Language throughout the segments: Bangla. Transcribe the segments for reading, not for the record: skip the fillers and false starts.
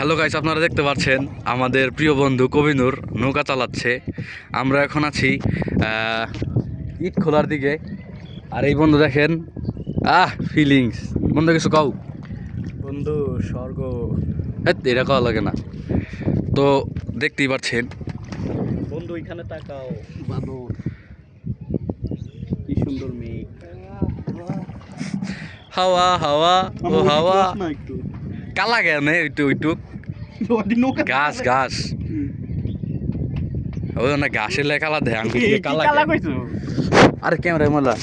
হ্যালো গাইস, আপনারা দেখতে পাচ্ছেন আমাদের প্রিয় বন্ধু কবিনুর নৌকা চালাচ্ছে। আমরা এখন আছি ঈদ খোলার দিকে। আর এই বন্ধু দেখেন, ফিলিংস বন্ধু, কিছু কাউ বন্ধু স্বর্গ। এটা কওয়া লাগে না তো। দেখতেই পাচ্ছেন বন্ধু এখানে তাকাও, বাদর কি সুন্দর মেঘ। হাওয়া হাওয়া ও হাওয়া না একটু কালা কেন ওইটুক গাছ গাছ ওই না গাছের লেখা কালা দেয়। আমি কালা কইছো? আরে ক্যামেরা ময়লা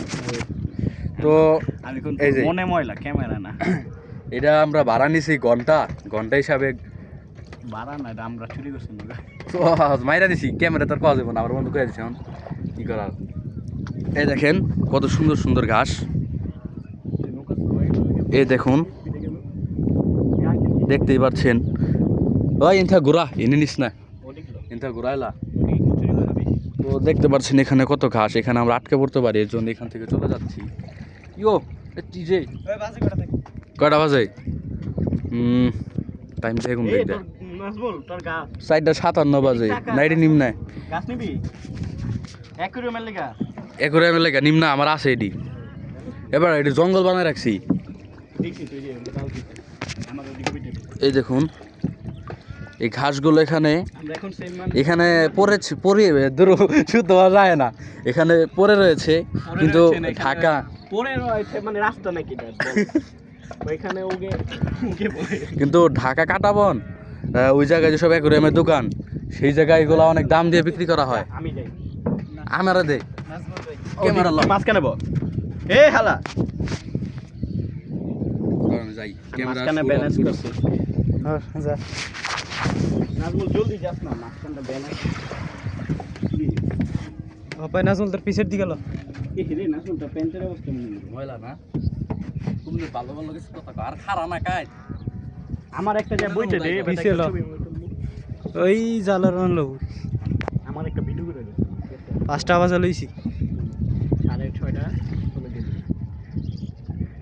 তো। আমি কোন এই যে মনে ময়লা, ক্যামেরা না। এটা আমরা ভাড়া নিছি ঘন্টা হিসাবে। বাড়া না, এটা আমরা চুরি করছি না। তো মাইরা দিছি, ক্যামেরা তার পাওয়া যাবে না, আমার বন্ধু করে দিছে। এখন কি করার। এই দেখেন কত সুন্দর সুন্দর ঘাস। এই দেখুন, দেখতেই পাচ্ছেন। ওই ইনথা ঘোরা এনে নিস না, ইনথা ঘোরাইলা। তো দেখতে পাচ্ছেন এখানে কত ঘাস, এখানে আমরা আটকে পড়তে পারি, এর জন্য এখান থেকে চলে যাচ্ছি। ইয়ো টিজে কয়টা বাজে? টাইম দেখুন, দেখ দেখ 4:57 বাজে। নাইটি নিম্নে গাছ নিবি অ্যাকুরিয়ামের লাগা। একুরিয়ামের লেগা নিম্না আমার আছে এটি। এবার এটি জঙ্গল বানায় রাখছি। দেখছি তুই যে আমার ওদিকে বিটে। এই দেখুন এই ঘাসগুলো এখানে আমরা এখন সেম এখানে পরে দূর শুদ্ধ হওয়া যায় না, এখানে পরে রয়েছে। কিন্তু ঢাকা পরে রয়েছে মানে রাস্তা নাকি ওইখানে ওগে কিন্তু ঢাকা কাটাবন ওই জায়গায় যেসব অ্যাকুরিয়ামের দোকান, সেই জায়গায় এগুলো অনেক দাম দিয়ে বিক্রি করা হয়। আমি যাই, আমরা দে ক্যামেরা ল মাঝখানে বল। এ হালা যাই মাঝখানে ব্যালেন্স করছিস। হ্যাঁ যা নাজমুল, জলদি যাস না, মাঝখানটা ব্যালেন্স। ওপাই নাজমুল তোর পিছের দিকে গেল। এ রে নাজমুলটা প্যান্টের অবস্থা মনে নেই। ময়লা না, তুমি ভালো ভালো কিছু কথা কও। আর খারা না কাজ আমার একটা যা বইতে দে, পিছে ল। ওই জালার আনলো আমার একটা ভিডিও করে দে। 5টা বাজে লইছি। 6:30 চলে দিবি।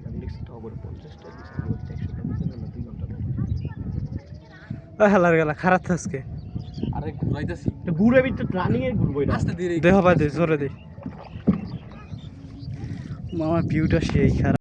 আমি লিখছি তো আবার 50 টাকা দিছি, 100 টাকা দিছি না, 2 ঘন্টা ধরে। ও হেলার গেলা খারাপ আজকে। আরে ঘুরাইতেছি তো ঘুরে বিতে রানিং এর ঘুরবো এটা। আস্তে ধীরে। দেহ পাই দে জোরে দে। মামা ভিউটা সেই খারাপ।